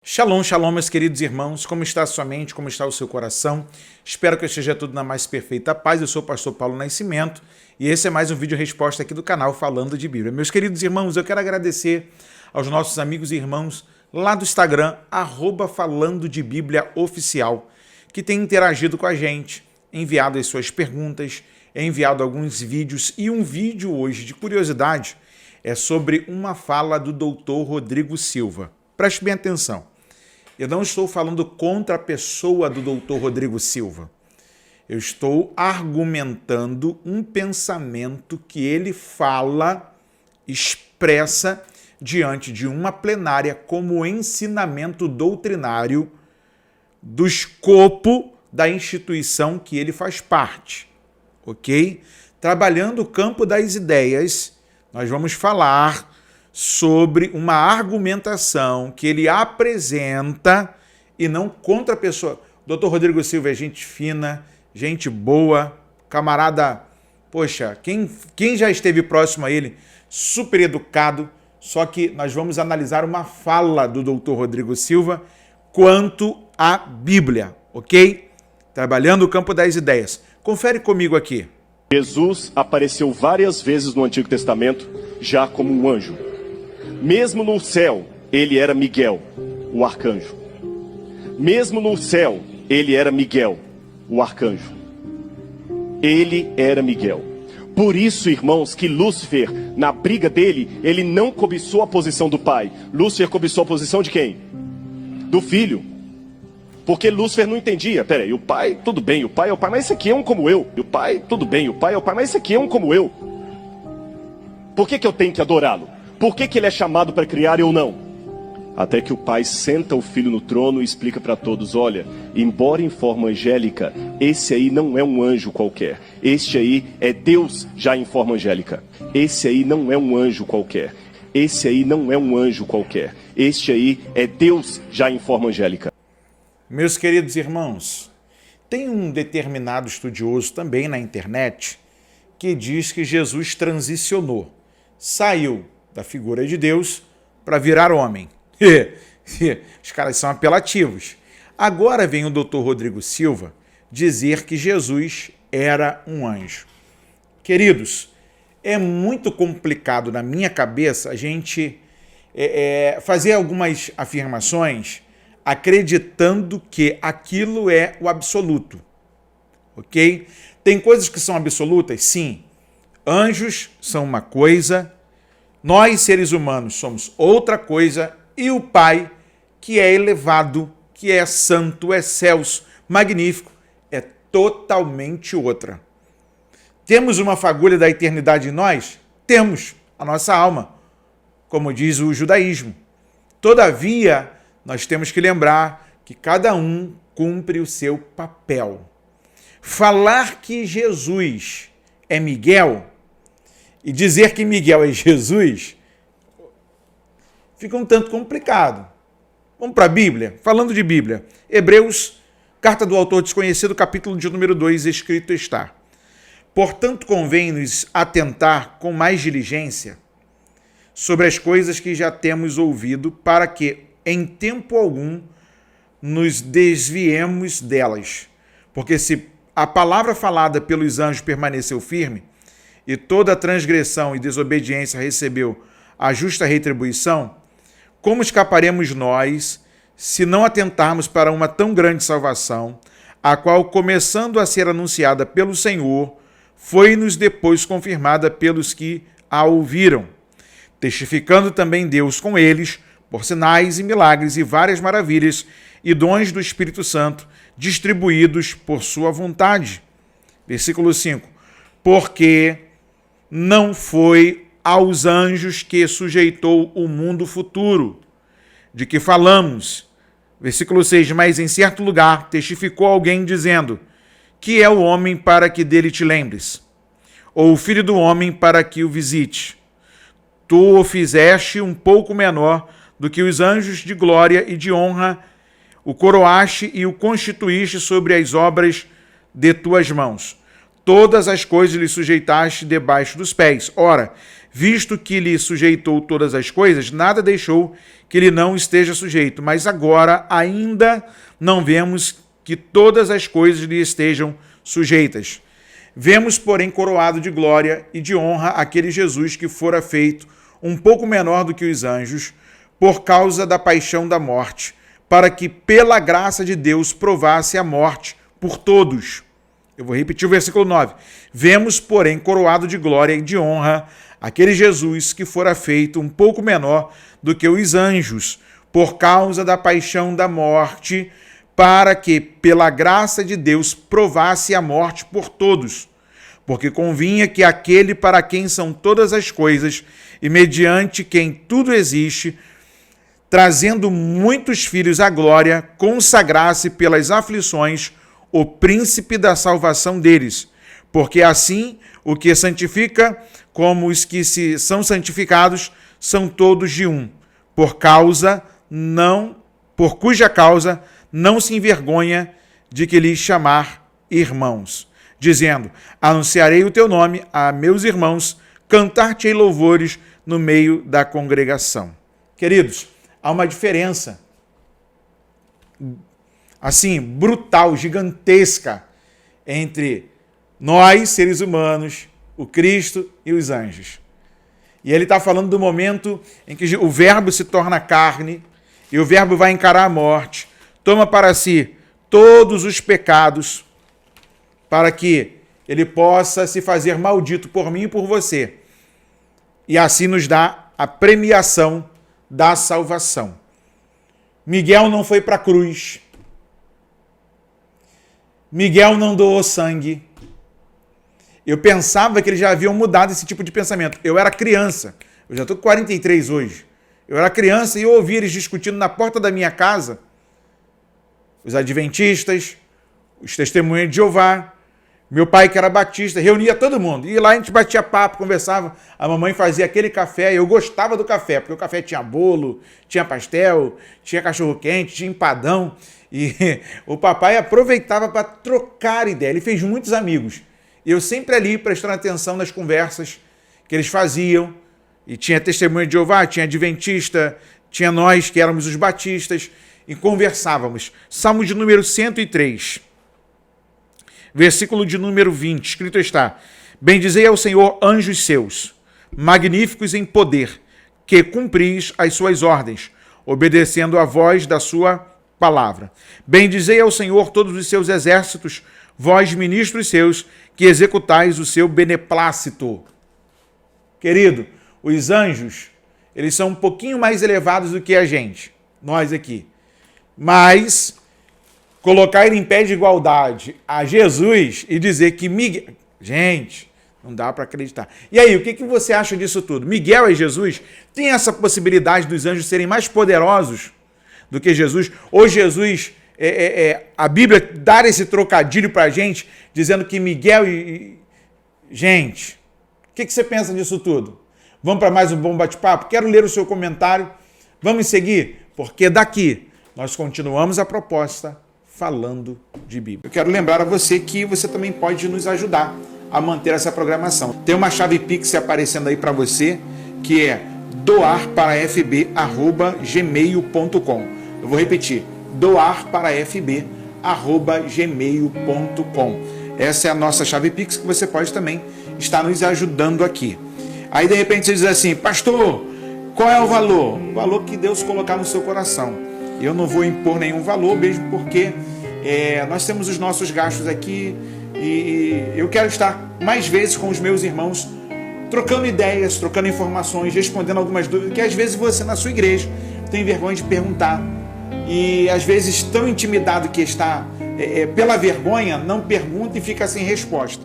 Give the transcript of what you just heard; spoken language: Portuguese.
Shalom, shalom, meus queridos irmãos, como está a sua mente, como está o seu coração? Espero que esteja tudo na mais perfeita paz. Eu sou o pastor Paulo Nascimento e esse é mais um vídeo resposta aqui do canal Falando de Bíblia. Meus queridos irmãos, eu quero agradecer aos nossos amigos e irmãos lá do Instagram, @Falando de Bíblia Oficial, que tem interagido com a gente, enviado as suas perguntas, enviado alguns vídeos e um vídeo hoje de curiosidade é sobre uma fala do Dr. Rodrigo Silva. Preste bem atenção. Eu não estou falando contra a pessoa do Dr. Rodrigo Silva. Eu estou argumentando um pensamento que ele fala, expressa diante de uma plenária como ensinamento doutrinário do escopo da instituição que ele faz parte, ok? Trabalhando o campo das ideias, nós vamos falar sobre uma argumentação que ele apresenta e não contra a pessoa. Dr. Rodrigo Silva é gente fina, gente boa, camarada, poxa, quem já esteve próximo a ele, super educado, só que nós vamos analisar uma fala do Dr. Rodrigo Silva quanto à Bíblia, ok? Trabalhando o campo das ideias. Confere comigo aqui. Jesus apareceu várias vezes no Antigo Testamento já como um anjo. Mesmo no céu, ele era Miguel, o arcanjo. Mesmo no céu, ele era Miguel, o arcanjo. Ele era Miguel. Por isso, irmãos, que Lúcifer, na briga dele, ele não cobiçou a posição do pai. Lúcifer cobiçou a posição de quem? Do filho. Porque Lúcifer não entendia. Peraí, o pai, tudo bem, o pai é o pai, mas esse aqui é um como eu. E o pai, tudo bem, o pai é o pai, mas esse aqui é um como eu. Por que eu tenho que adorá-lo? Por que ele é chamado para criar e eu não? Até que o pai senta o filho no trono e explica para todos: olha, embora em forma angélica, esse aí não é um anjo qualquer. Este aí é Deus já em forma angélica. Esse aí não é um anjo qualquer. Esse aí não é um anjo qualquer. Este aí é Deus já em forma angélica. Meus queridos irmãos, tem um determinado estudioso também na internet que diz que Jesus transicionou, saiu da figura de Deus para virar homem. Os caras são apelativos. Agora vem o Dr. Rodrigo Silva dizer que Jesus era um anjo. Queridos, é muito complicado na minha cabeça a gente fazer algumas afirmações acreditando que aquilo é o absoluto, ok? Tem coisas que são absolutas? Sim. Anjos são uma coisa, nós, seres humanos, somos outra coisa, e o Pai, que é elevado, que é santo, é excelso, magnífico, é totalmente outra. Temos uma fagulha da eternidade em nós? Temos, a nossa alma, como diz o judaísmo. Todavia, nós temos que lembrar que cada um cumpre o seu papel. Falar que Jesus é Miguel e dizer que Miguel é Jesus fica um tanto complicado. Vamos para a Bíblia? Falando de Bíblia, Hebreus, carta do autor desconhecido, capítulo de número 2, escrito está: portanto, convém-nos atentar com mais diligência sobre as coisas que já temos ouvido, para que, em tempo algum, nos desviemos delas. Porque se a palavra falada pelos anjos permaneceu firme, e toda transgressão e desobediência recebeu a justa retribuição, como escaparemos nós se não atentarmos para uma tão grande salvação, a qual, começando a ser anunciada pelo Senhor, foi-nos depois confirmada pelos que a ouviram, testificando também Deus com eles, por sinais e milagres e várias maravilhas e dons do Espírito Santo, distribuídos por sua vontade. Versículo 5. Porque não foi aos anjos que sujeitou o mundo futuro, de que falamos. Versículo 6. Mas em certo lugar testificou alguém dizendo: que é o homem para que dele te lembres? Ou o filho do homem para que o visite? Tu o fizeste um pouco menor do que os anjos de glória e de honra, o coroaste e o constituíste sobre as obras de tuas mãos. Todas as coisas lhe sujeitaste debaixo dos pés. Ora, Visto que lhe sujeitou todas as coisas, nada deixou que lhe não esteja sujeito. Mas agora ainda não vemos que todas as coisas lhe estejam sujeitas. Vemos, porém, coroado de glória e de honra aquele Jesus que fora feito um pouco menor do que os anjos, por causa da paixão da morte, para que, pela graça de Deus, provasse a morte por todos. Eu vou repetir o versículo 9. Vemos, porém, coroado de glória e de honra aquele Jesus que fora feito um pouco menor do que os anjos, por causa da paixão da morte, para que, pela graça de Deus, provasse a morte por todos. Porque convinha que aquele para quem são todas as coisas e mediante quem tudo existe, trazendo muitos filhos à glória, consagrasse pelas aflições o príncipe da salvação deles. Porque assim o que santifica, como os que são santificados, são todos de um, por cuja causa não se envergonha de que lhes chamar irmãos, dizendo: anunciarei o teu nome a meus irmãos, cantar-te-ei louvores no meio da congregação. Queridos, há uma diferença assim, brutal, gigantesca, entre nós, seres humanos, o Cristo e os anjos. E ele está falando do momento em que o verbo se torna carne e o verbo vai encarar a morte, toma para si todos os pecados, para que ele possa se fazer maldito por mim e por você. E assim nos dá a premiação da salvação. Miguel não foi para a cruz. Miguel não doou sangue. Eu pensava que eles já haviam mudado esse tipo de pensamento. Eu era criança. Eu já estou com 43 hoje. Eu era criança e eu ouvi eles discutindo na porta da minha casa. Os adventistas, os testemunhas de Jeová, meu pai que era batista, reunia todo mundo. E lá a gente batia papo, conversava. A mamãe fazia aquele café. Eu gostava do café, porque o café tinha bolo, tinha pastel, tinha cachorro-quente, tinha empadão. E o papai aproveitava para trocar ideia. Ele fez muitos amigos. E eu sempre ali prestando atenção nas conversas que eles faziam. E tinha testemunha de Jeová, tinha adventista, tinha nós que éramos os batistas. E conversávamos. Salmo de número 103. Versículo de número 20, escrito está: bendizei ao Senhor anjos seus, magníficos em poder, que cumpris as suas ordens, obedecendo a voz da sua palavra. Bendizei ao Senhor todos os seus exércitos, vós ministros seus, que executais o seu beneplácito. Querido, os anjos, eles são um pouquinho mais elevados do que a gente, nós aqui. Mas colocar ele em pé de igualdade a Jesus e dizer que Miguel... Gente, não dá para acreditar. E aí, o que você acha disso tudo? Miguel e Jesus tem essa possibilidade dos anjos serem mais poderosos do que Jesus? Ou Jesus, a Bíblia dar esse trocadilho para a gente, dizendo que Miguel e... Gente, o que você pensa disso tudo? Vamos para mais um bom bate-papo? Quero ler o seu comentário. Vamos seguir? Porque daqui nós continuamos a proposta falando de Bíblia. Eu quero lembrar a você que você também pode nos ajudar a manter essa programação. Tem uma chave Pix aparecendo aí para você, que é doarparafb@gmail.com. Eu vou repetir: doarparafb@gmail.com. Essa é a nossa chave Pix, que você pode também estar nos ajudando aqui. Aí de repente você diz assim: pastor, qual é o valor? O valor que Deus colocar no seu coração. Eu não vou impor nenhum valor, mesmo porque nós temos os nossos gastos aqui e eu quero estar mais vezes com os meus irmãos, trocando ideias, trocando informações, respondendo algumas dúvidas que às vezes você na sua igreja tem vergonha de perguntar e às vezes tão intimidado que está pela vergonha, não pergunta e fica sem resposta.